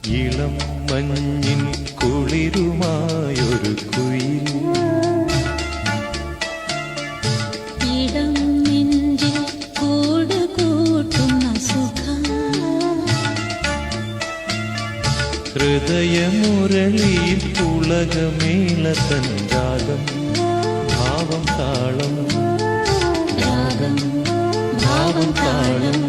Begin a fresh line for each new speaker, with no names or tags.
ഇളം മഞ്ഞിൻ കുളിരുമായൊരു കുയിൽ
ഇടം നെഞ്ചിൽ കൂട് കൂട്ടുന്ന സുഖം
ഹൃദയമുരളിയിൽ പുളകമേളതൻ രാഗം ഭാവം താളം രാഗം ഭാവം താളം